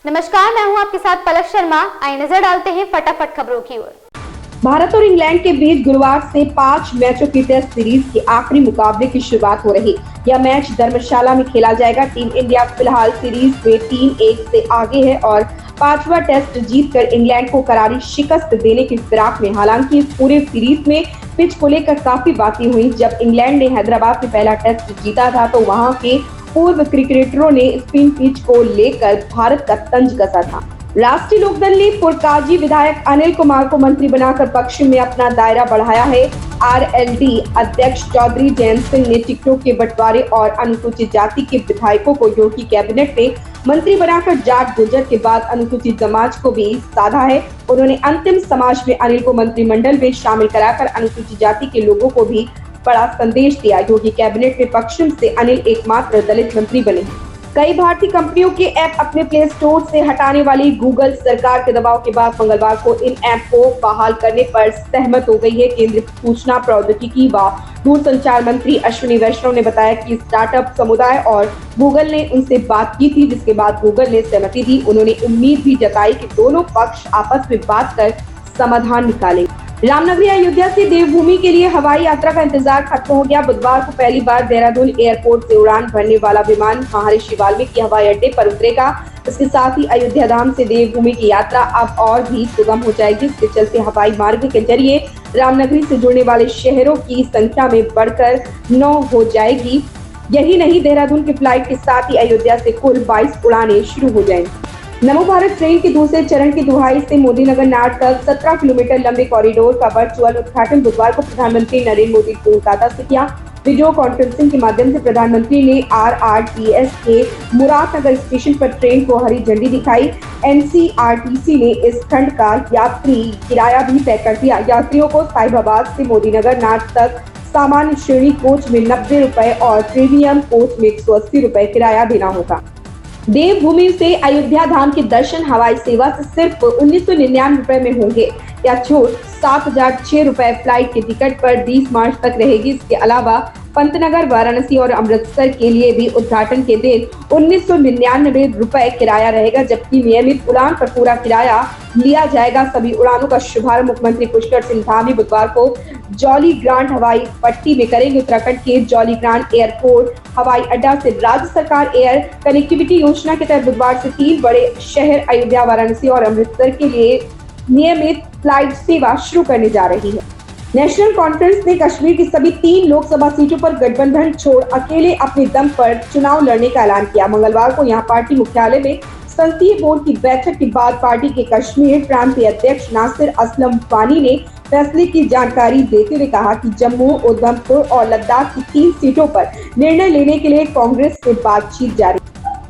नमस्कार, मैं हूं आपके साथ पलक शर्मा। आइए नजर डालते हैं फटाफट खबरों की ओर। भारत और इंग्लैंड के बीच गुरुवार से 5 मैचों की टेस्ट सीरीज के आखिरी मुकाबले की शुरुआत हो रही। यह मैच धर्मशाला में खेला जाएगा। टीम इंडिया फिलहाल सीरीज में 3-1 से आगे है और 5वां टेस्ट जीतकर इंग्लैंड को करारी शिकस्त देने की फिराक में। हालांकि इस पूरे सीरीज में पिच को लेकर काफी बातें हुई। जब इंग्लैंड ने हैदराबाद में पहला टेस्ट जीता था तो वहां के पूर्व क्रिकेटरों ने स्पिन पिच को लेकर भारत का तंज कसा था। राष्ट्रीय लोकदल ने पुरकाजी विधायक अनिल कुमार को मंत्री बनाकर पक्ष में अपना दायरा बढ़ाया है। आरएलडी अध्यक्ष चौधरी जयंत सिंह ने टिकटों के बंटवारे और अनुसूचित जाति के विधायकों को योगी कैबिनेट में मंत्री बनाकर जाट गुर्जर के बाद अनुसूचित समाज को भी साधा है। उन्होंने अंतिम समाज में अनिल को मंत्रिमंडल में शामिल कराकर अनुसूचित जाति के लोगों को भी बड़ा संदेश दिया। योगी कैबिनेट में पश्चिम से अनिल एकमात्र दलित मंत्री बने। कई भारतीय कंपनियों के ऐप अपने प्ले स्टोर से हटाने वाली गूगल सरकार के दबाव के बाद मंगलवार को इन ऐप को बहाल करने पर सहमत हो गई है। केंद्रीय सूचना प्रौद्योगिकी व दूरसंचार मंत्री अश्विनी वैष्णव ने बताया कि स्टार्टअप समुदाय और गूगल ने उनसे बात की थी, जिसके बाद गूगल ने सहमति दी। उन्होंने उम्मीद भी जताई कि दोनों पक्ष आपस में बात कर समाधान निकालेंगे। रामनगरी अयोध्या से देवभूमि के लिए हवाई यात्रा का इंतजार खत्म हो गया। बुधवार को पहली बार देहरादून एयरपोर्ट से उड़ान भरने वाला विमान महर्षि वाल्मीकि हवाई अड्डे पर उतरेगा। इसके साथ ही अयोध्या धाम से देवभूमि की यात्रा अब और भी सुगम हो जाएगी। इसके चलते हवाई मार्ग के जरिए रामनगरी से जुड़ने वाले शहरों की संख्या में बढ़कर 9 हो जाएगी। यही नहीं, देहरादून की फ्लाइट के साथ ही अयोध्या से कुल 22 उड़ानें शुरू हो जाएंगी। नमो भारत ट्रेन के दूसरे चरण की दुहाई से मोदीनगर नाट तक 17 किलोमीटर लंबे कॉरिडोर का वर्चुअल उद्घाटन बुधवार को प्रधानमंत्री नरेंद्र मोदी कोलकाता से किया। वीडियो कॉन्फ्रेंसिंग के माध्यम से प्रधानमंत्री ने आरआरटीएस के मुरादनगर स्टेशन पर ट्रेन को हरी झंडी दिखाई। एनसीआरटीसी ने इस खंड का यात्री किराया भी तय कर दिया। यात्रियों को साहिबाबाद से मोदीनगर नाट तक सामान्य श्रेणी कोच में 90 रुपए और प्रीमियम कोच में 180 रुपए किराया देना होगा। देवभूमि से अयोध्या धाम के दर्शन हवाई सेवा से सिर्फ 1999 रुपए में होंगे। यह छूट 7,006 रुपए फ्लाइट के टिकट पर 20 मार्च तक रहेगी। इसके अलावा पंतनगर, वाराणसी और अमृतसर के लिए भी उद्घाटन के दिन 1999 रुपए किराया रहेगा, जबकि नियमित उड़ान पर पूरा किराया लिया जाएगा। सभी उड़ानों का शुभारंभ मुख्यमंत्री पुष्कर सिंह धामी बुधवार को जॉली ग्रांट हवाई पट्टी में करेंगे। उत्तराखंड के जॉली ग्रांट एयरपोर्ट हवाई अड्डा से राज्य सरकार एयर कनेक्टिविटी योजना के तहत बुधवार से 3 बड़े शहर अयोध्या, वाराणसी और अमृतसर के लिए नियमित फ्लाइट सेवा शुरू करने जा रही है। नेशनल कॉन्फ्रेंस ने कश्मीर की सभी 3 लोकसभा सीटों पर गठबंधन छोड़ अकेले अपने दम पर चुनाव लड़ने का ऐलान किया। मंगलवार को यहां पार्टी मुख्यालय में संसदीय बोर्ड की बैठक के बाद पार्टी के कश्मीर प्रांतीय अध्यक्ष नासिर असलम वानी ने फैसले की जानकारी देते हुए कहा कि जम्मू, उधमपुर और लद्दाख की 3 सीटों पर निर्णय लेने के लिए कांग्रेस से बातचीत जारी।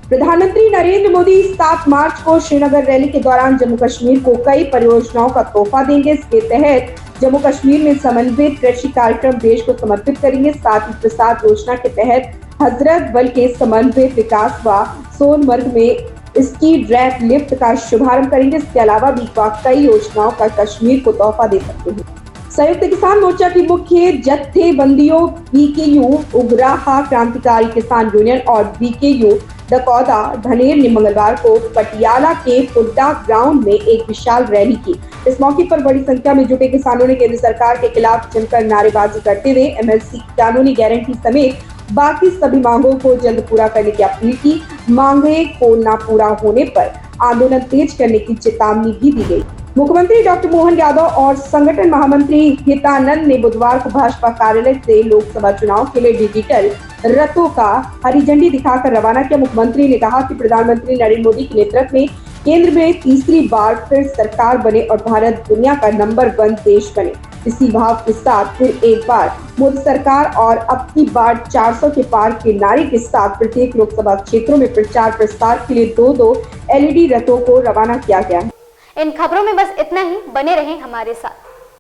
प्रधानमंत्री नरेंद्र मोदी 7 मार्च को श्रीनगर रैली के दौरान जम्मू कश्मीर को कई परियोजनाओं का तोहफा देंगे। इसके तहत जम्मू कश्मीर में समन्वित कृषि कार्यक्रम देश को समर्पित करेंगे। साथ ही प्रसाद योजना के तहत हजरत बल के समन्वित विकास व सोनमर्ग में स्की ड्रैग लिफ्ट का शुभारंभ करेंगे। इसके अलावा भी कई योजनाओं का कश्मीर को तोहफा दे सकते हैं। संयुक्त किसान मोर्चा की मुख्य जत्थेबंदियों बीकेयू उग्राहा क्रांतिकारी किसान यूनियन और बीकेयू दकौदा धनेर ने मंगलवार को पटियाला के पुड्डा ग्राउंड में एक विशाल रैली की। इस मौके पर बड़ी संख्या में जुटे किसानों ने केंद्र सरकार के खिलाफ जमकर नारेबाजी करते हुए एमएसपी कानूनी गारंटी समेत बाकी सभी मांगों को जल्द पूरा करने की अपील की। मांगे को न पूरा होने पर आंदोलन तेज करने की चेतावनी भी दी गई। मुख्यमंत्री डॉक्टर मोहन यादव और संगठन महामंत्री हितानंद ने बुधवार को भाजपा कार्यालय से लोकसभा चुनाव के लिए डिजिटल रथों का हरी झंडी दिखाकर रवाना किया। मुख्यमंत्री ने कहा कि प्रधानमंत्री नरेंद्र मोदी के नेतृत्व में केंद्र में तीसरी बार फिर सरकार बने और भारत दुनिया का नंबर 1 देश बने। इसी भाव के साथ फिर एक बार मोदी सरकार और अब की बार 400 के पार के नारे के साथ प्रत्येक लोकसभा क्षेत्रों में प्रचार प्रसार के लिए 2-2 LED रथों को रवाना किया गया है। इन खबरों में बस इतना ही। बने रहें हमारे साथ।